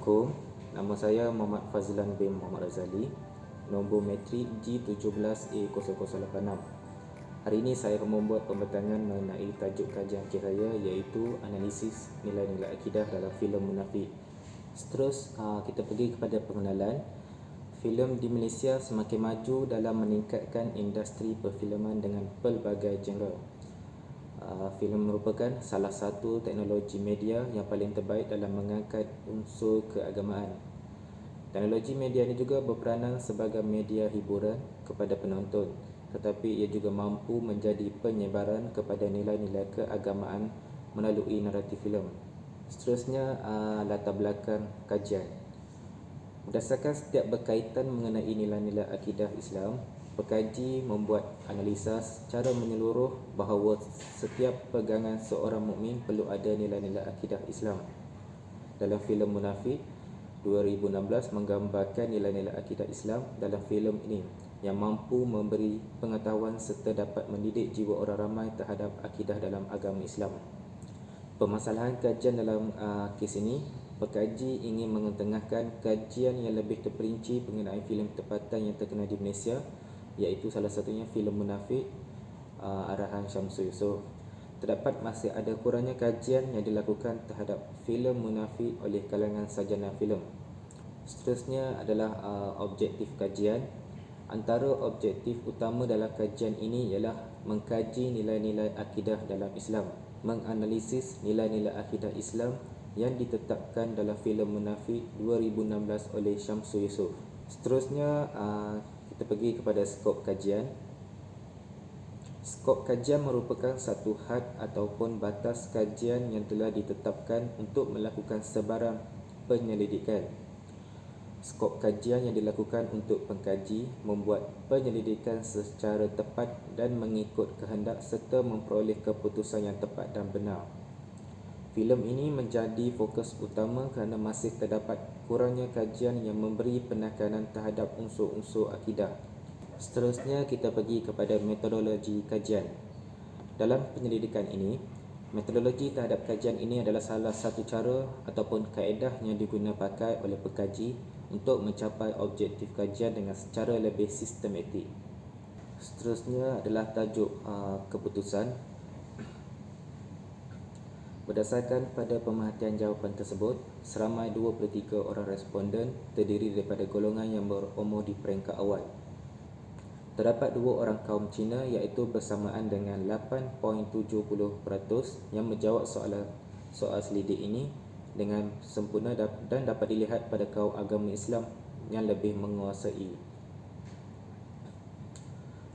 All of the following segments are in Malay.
Assalamualaikum. Nama saya Muhammad Fazlan bin Muhammad Razali, nombor matrik G17A0086. Hari ini saya akan membuat pembatangan mengenai tajuk kajian akhir raya, iaitu analisis nilai-nilai akidah dalam filem Munafik. Terus kita pergi kepada pengenalan. Filem di Malaysia semakin maju dalam meningkatkan industri perfilman dengan pelbagai genre. Filem merupakan salah satu teknologi media yang paling terbaik dalam mengangkat unsur keagamaan. Teknologi media ini juga berperanan sebagai media hiburan kepada penonton, tetapi ia juga mampu menjadi penyebaran kepada nilai-nilai keagamaan melalui naratif filem. Seterusnya, latar belakang kajian. Berdasarkan setiap berkaitan mengenai nilai-nilai akidah Islam, pekaji membuat analisa secara menyeluruh bahawa setiap pegangan seorang mukmin perlu ada nilai-nilai akidah Islam. Dalam filem Munafik 2016 menggambarkan nilai-nilai akidah Islam dalam filem ini yang mampu memberi pengetahuan serta dapat mendidik jiwa orang ramai terhadap akidah dalam agama Islam. Permasalahan kajian dalam kes ini, pekaji ingin mengetengahkan kajian yang lebih terperinci mengenai filem tempatan yang terkenal di Malaysia, iaitu salah satunya filem Munafik arahan Syamsul Yusof. Terdapat masih ada kurangnya kajian yang dilakukan terhadap filem Munafik oleh kalangan sarjana filem. Seterusnya adalah objektif kajian. Antara objektif utama dalam kajian ini ialah mengkaji nilai-nilai akidah dalam Islam, menganalisis nilai-nilai akidah Islam yang ditetapkan dalam filem Munafik 2016 oleh Syamsul Yusof. Seterusnya, kita pergi kepada skop kajian. Skop kajian merupakan satu had ataupun batas kajian yang telah ditetapkan untuk melakukan sebarang penyelidikan. Skop kajian yang dilakukan untuk pengkaji membuat penyelidikan secara tepat dan mengikut kehendak serta memperoleh keputusan yang tepat dan benar. Filem ini menjadi fokus utama kerana masih terdapat kurangnya kajian yang memberi penekanan terhadap unsur-unsur akidah. Seterusnya, kita pergi kepada metodologi kajian. Dalam penyelidikan ini, metodologi terhadap kajian ini adalah salah satu cara ataupun kaedah yang digunakan pakai oleh pekaji untuk mencapai objektif kajian dengan secara lebih sistematik. Seterusnya adalah tajuk keputusan. Berdasarkan pada pemerhatian jawapan tersebut, seramai 23 orang responden terdiri daripada golongan yang berumur di peringkat awal. Terdapat 2 orang kaum Cina, iaitu bersamaan dengan 8.70% yang menjawab soal selidik ini dengan sempurna dan dapat dilihat pada kaum agama Islam yang lebih menguasai.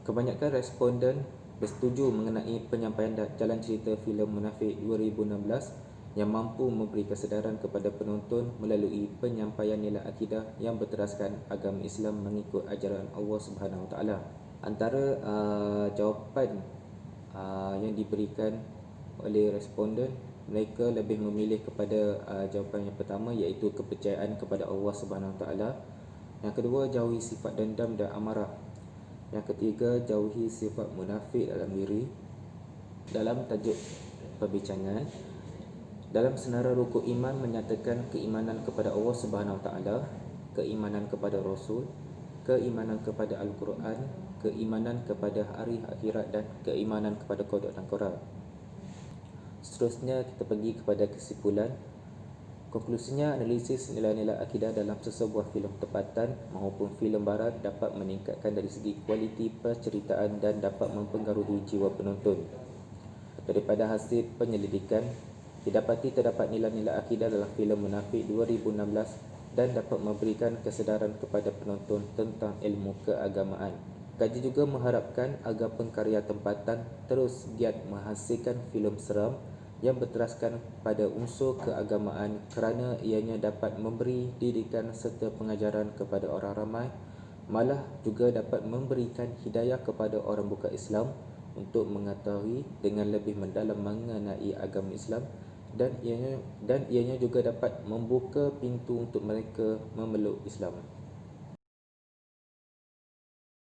Kebanyakan responden bersetuju mengenai penyampaian jalan cerita filem Munafik 2016 yang mampu memberi kesedaran kepada penonton melalui penyampaian nilai akidah yang berteraskan agama Islam mengikut ajaran Allah Subhanahu Wa Taala. Antara jawapan yang diberikan oleh responden, mereka lebih memilih kepada jawapan yang pertama, iaitu kepercayaan kepada Allah Subhanahu Wa Taala. Yang kedua, jauhi sifat dendam dan amarah. Yang ketiga, jauhi sifat munafik dalam diri. Dalam tajuk perbincangan, dalam senarai rukun iman menyatakan keimanan kepada Allah Subhanahu Wa Taala, keimanan kepada Rasul, keimanan kepada Al-Quran, keimanan kepada hari akhirat dan keimanan kepada qada dan qadar. Seterusnya, kita pergi kepada kesimpulan. Konklusinya, analisis nilai-nilai akidah dalam sesebuah filem tempatan maupun filem barat dapat meningkatkan dari segi kualiti perceritaan dan dapat mempengaruhi jiwa penonton. Daripada hasil penyelidikan, didapati terdapat nilai-nilai akidah dalam filem Munafik 2016 dan dapat memberikan kesedaran kepada penonton tentang ilmu keagamaan. Kaji juga mengharapkan agar pengkarya tempatan terus giat menghasilkan filem seram yang berteraskan pada unsur keagamaan kerana ianya dapat memberi didikan serta pengajaran kepada orang ramai, malah juga dapat memberikan hidayah kepada orang bukan Islam untuk mengetahui dengan lebih mendalam mengenai agama Islam, dan ianya juga dapat membuka pintu untuk mereka memeluk Islam.